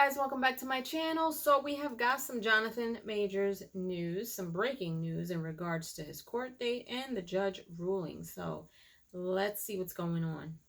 guys, welcome back to my channel. So we have got some Jonathan Majors news, some breaking news in regards to his court date and the judge ruling. So let's see what's going on.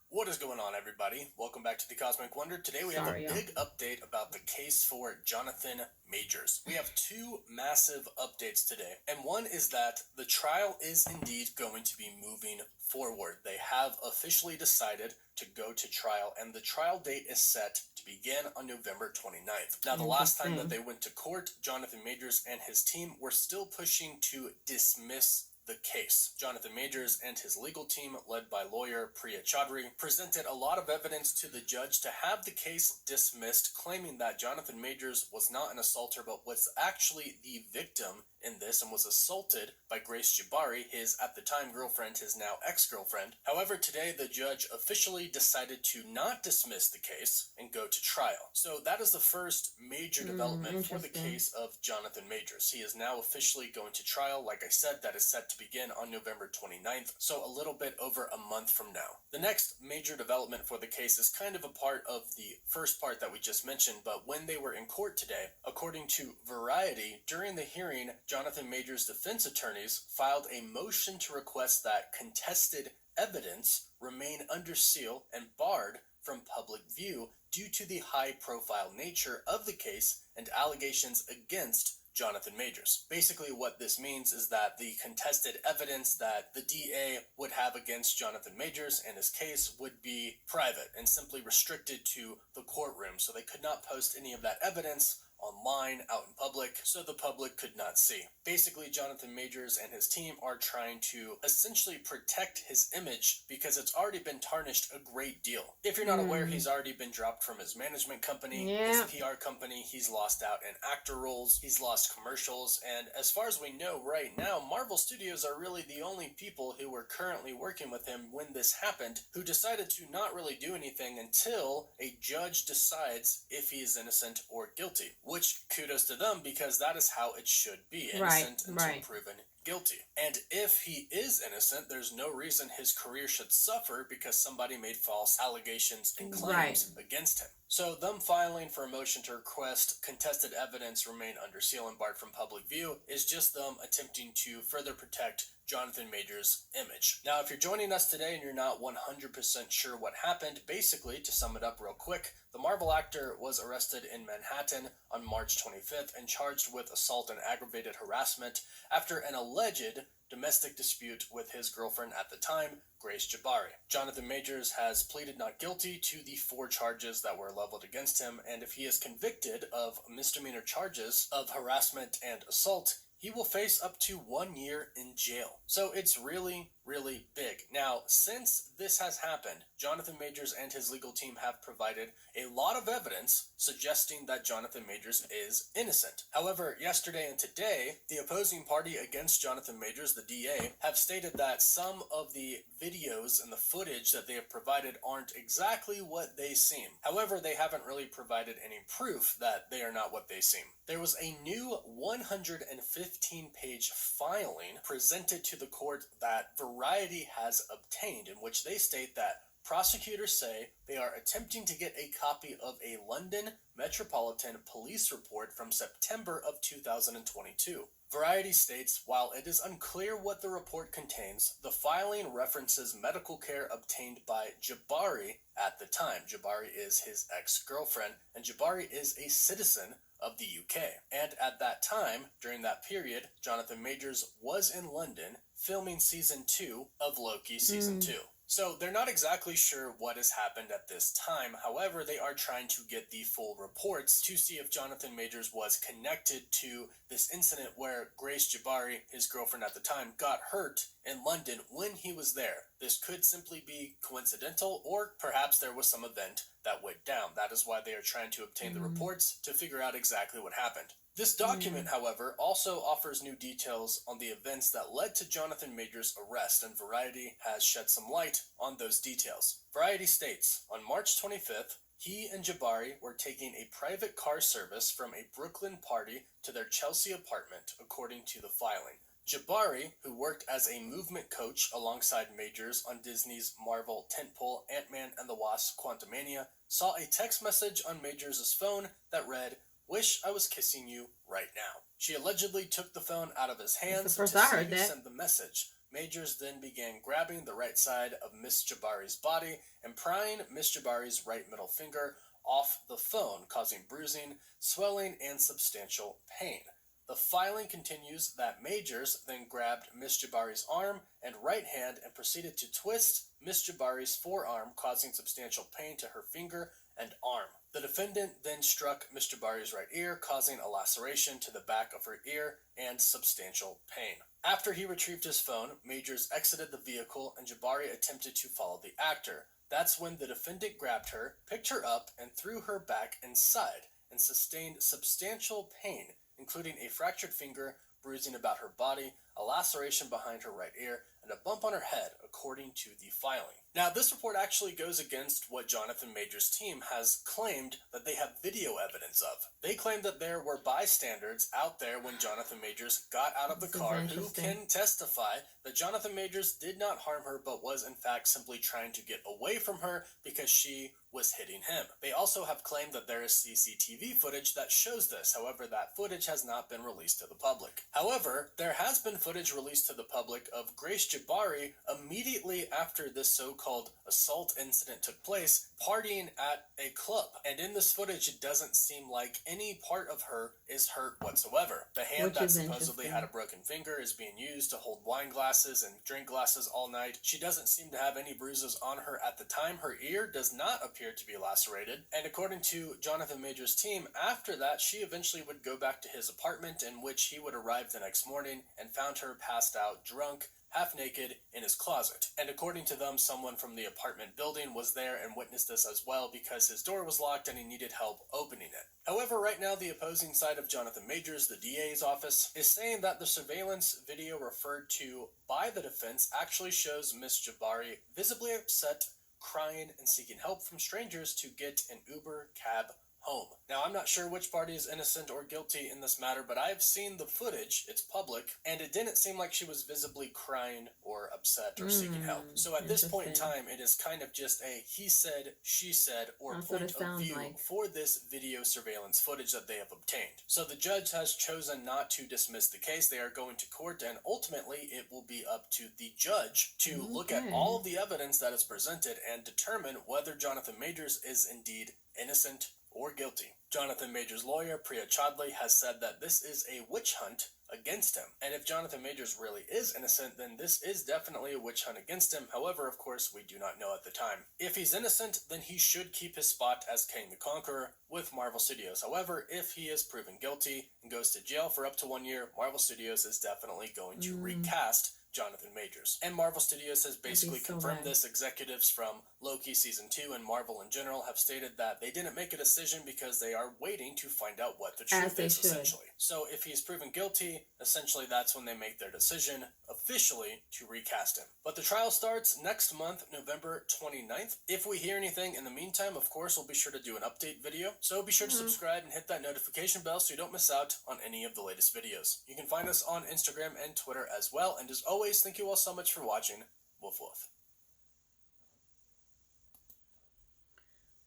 What is going on, everybody? Welcome back to the Cosmic Wonder. Today we have a big update about the case for Jonathan Majors. We have two massive updates today, and one is that the trial is indeed going to be moving forward. They have officially decided to go to trial, and the trial date is set to begin on November 29th. Now, the last time that they went to court, Jonathan Majors and his team were still pushing to dismiss the case. Jonathan Majors and his legal team, led by lawyer Priya Chaudhry, presented a lot of evidence to the judge to have the case dismissed, claiming that Jonathan Majors was not an assaulter but was actually the victim in this and was assaulted by Grace Jabari, his at the time girlfriend, his now ex-girlfriend. However, today the judge officially decided to not dismiss the case and go to trial. So that is the first major development for the case of Jonathan Majors. He is now officially going to trial. Like I said, that is set to begin on November 29th, so a little bit over a month from now. The next major development for the case is kind of a part of the first part that we just mentioned, but when they were in court today, according to Variety, during the hearing, Jonathan Majors' defense attorneys filed a motion to request that contested evidence remain under seal and barred from public view due to the high-profile nature of the case and allegations against Jonathan Majors. Basically, what this means is that the contested evidence that the DA would have against Jonathan Majors and his case would be private and simply restricted to the courtroom, so they could not post any of that evidence online, out in public, so the public could not see. Basically, Jonathan Majors and his team are trying to essentially protect his image because it's already been tarnished a great deal. If you're not aware, he's already been dropped from his management company, his PR company. He's lost out in actor roles, he's lost commercials, and as far as we know right now, Marvel Studios are really the only people who were currently working with him when this happened, who decided to not really do anything until a judge decides if he is innocent or guilty. Which, kudos to them, because that is how it should be. Innocent until proven guilty. And if he is innocent, there's no reason his career should suffer because somebody made false allegations and claims against him. So them filing for a motion to request contested evidence remain under seal and barred from public view is just them attempting to further protect Jonathan Majors' image. Now, if you're joining us today and you're not 100% sure what happened, basically, to sum it up real quick, the Marvel actor was arrested in Manhattan on March 25th and charged with assault and aggravated harassment after an alleged domestic dispute with his girlfriend at the time, Grace Jabari. Jonathan Majors has pleaded not guilty to the 4 charges that were leveled against him, and if he is convicted of misdemeanor charges of harassment and assault, he will face up to 1 year in jail. So it's really, really big. Now, since this has happened, Jonathan Majors and his legal team have provided a lot of evidence suggesting that Jonathan Majors is innocent. However, yesterday and today, the opposing party against Jonathan Majors, the DA, have stated that some of the videos and the footage that they have provided aren't exactly what they seem. However, they haven't really provided any proof that they are not what they seem. There was a new 115-page filing presented to the court that Variety has obtained, in which they state that prosecutors say they are attempting to get a copy of a London Metropolitan Police report from September of 2022. Variety states, while it is unclear what the report contains, the filing references medical care obtained by Jabari at the time. Jabari is his ex-girlfriend, and Jabari is a citizen of the UK. And at that time, during that period, Jonathan Majors was in London filming season 2 of Loki season 2. So they're not exactly sure what has happened at this time. However, they are trying to get the full reports to see if Jonathan Majors was connected to this incident where Grace Jabari, his girlfriend at the time, got hurt in London when he was there. This could simply be coincidental, or perhaps there was some event that went down. That is why they are trying to obtain the reports to figure out exactly what happened. This document, however, also offers new details on the events that led to Jonathan Majors' arrest, and Variety has shed some light on those details. Variety states, on March 25th, he and Jabari were taking a private car service from a Brooklyn party to their Chelsea apartment, according to the filing. Jabari, who worked as a movement coach alongside Majors on Disney's Marvel tentpole Ant-Man and the Wasp: Quantumania, saw a text message on Majors' phone that read, "Wish I was kissing you right now." She allegedly took the phone out of his hands to see who sent the message. Majors then began grabbing the right side of Miss Jabari's body and prying Miss Jabari's right middle finger off the phone, causing bruising, swelling, and substantial pain. The filing continues that Majors then grabbed Miss Jabari's arm and right hand and proceeded to twist Miss Jabari's forearm, causing substantial pain to her finger and arm. The defendant then struck Miss Jabari's right ear, causing a laceration to the back of her ear and substantial pain. After he retrieved his phone, Majors exited the vehicle and Jabari attempted to follow the actor. That's when the defendant grabbed her, picked her up, and threw her back inside, and sustained substantial pain, including a fractured finger, bruising about her body, a laceration behind her right ear, and a bump on her head, according to the filing. Now, this report actually goes against what Jonathan Majors' team has claimed that they have video evidence of. They claim that there were bystanders out there when Jonathan Majors got out of the car who can testify that Jonathan Majors did not harm her, but was in fact simply trying to get away from her because she was hitting him. They also have claimed that there is CCTV footage that shows this. However, that footage has not been released to the public. However, there has been footage released to the public of Grace Jabari immediately after this so-called assault incident took place, partying at a club. And in this footage, it doesn't seem like any part of her is hurt whatsoever. The hand that supposedly had a broken finger is being used to hold wine glasses and drink glasses all night. She doesn't seem to have any bruises on her at the time. Her ear does not appear to be lacerated. And according to Jonathan Majors' team, after that, she eventually would go back to his apartment, in which he would arrive the next morning and found her passed out, drunk, half naked, in his closet. And according to them, someone from the apartment building was there and witnessed this as well because his door was locked and he needed help opening it. However, right now the opposing side of Jonathan Majors, the DA's office, is saying that the surveillance video referred to by the defense actually shows Miss Jabari visibly upset, crying, and seeking help from strangers to get an Uber cab home. Now, I'm not sure which party is innocent or guilty in this matter, but I've seen the footage, it's public, and it didn't seem like she was visibly crying or upset or seeking help. So at this point in time, it is kind of just a he said, she said, or point of view for this video surveillance footage that they have obtained. So the judge has chosen not to dismiss the case. They are going to court, and ultimately it will be up to the judge to look at all of the evidence that is presented and determine whether Jonathan Majors is indeed innocent or guilty. Jonathan Majors' lawyer, Priya Chadley, has said that this is a witch hunt against him. And if Jonathan Majors really is innocent, then this is definitely a witch hunt against him. However, of course, we do not know at the time. If he's innocent, then he should keep his spot as King the Conqueror with Marvel Studios. However, if he is proven guilty and goes to jail for up to 1 year, Marvel Studios is definitely going to recast Jonathan Majors. And Marvel Studios has basically confirmed this. Executives from Loki Season 2 and Marvel in general have stated that they didn't make a decision because they are waiting to find out what the truth is, essentially. So if he's proven guilty, essentially that's when they make their decision officially to recast him. But the trial starts next month, November 29th. If we hear anything in the meantime, of course, we'll be sure to do an update video. So be sure to subscribe and hit that notification bell so you don't miss out on any of the latest videos. You can find us on Instagram and Twitter as well. And as always, thank you all so much for watching. Woof woof.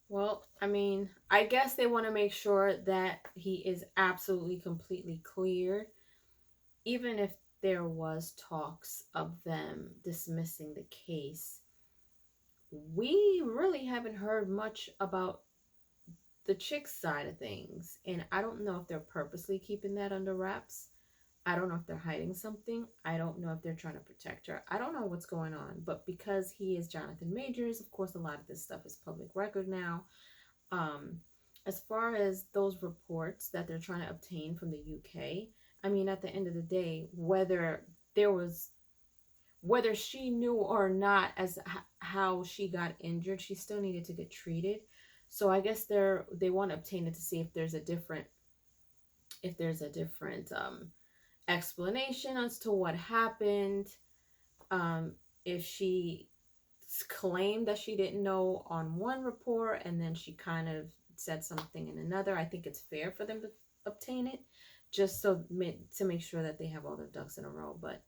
Well, I mean, I guess they want to make sure that he is absolutely, completely cleared. Even if there was talks of them dismissing the case, we really haven't heard much about the chick's side of things. And I don't know if they're purposely keeping that under wraps. I don't know if they're hiding something. I don't know if they're trying to protect her. I don't know what's going on. But because he is Jonathan Majors, of course, a lot of this stuff is public record now. As far as those reports that they're trying to obtain from the UK, I mean, at the end of the day, whether she knew or not as how she got injured, she still needed to get treated. So I guess they want to obtain it to see if there's a different explanation as to what happened. If she claimed that she didn't know on one report and then she kind of said something in another, I think it's fair for them to obtain it just so to make sure that they have all their ducks in a row. But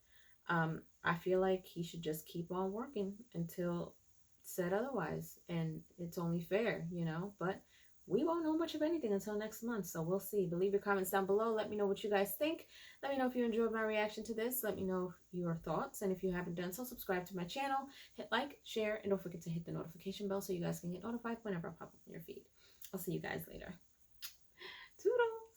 I feel like he should just keep on working until said otherwise, and it's only fair, you know. But we won't know much of anything until next month, so we'll see. But leave your comments down below. Let me know what you guys think. Let me know if you enjoyed my reaction to this. Let me know your thoughts, and if you haven't done so, subscribe to my channel, hit like, share, and don't forget to hit the notification bell so you guys can get notified whenever I pop up on your feed. I'll see you guys later. Toodle!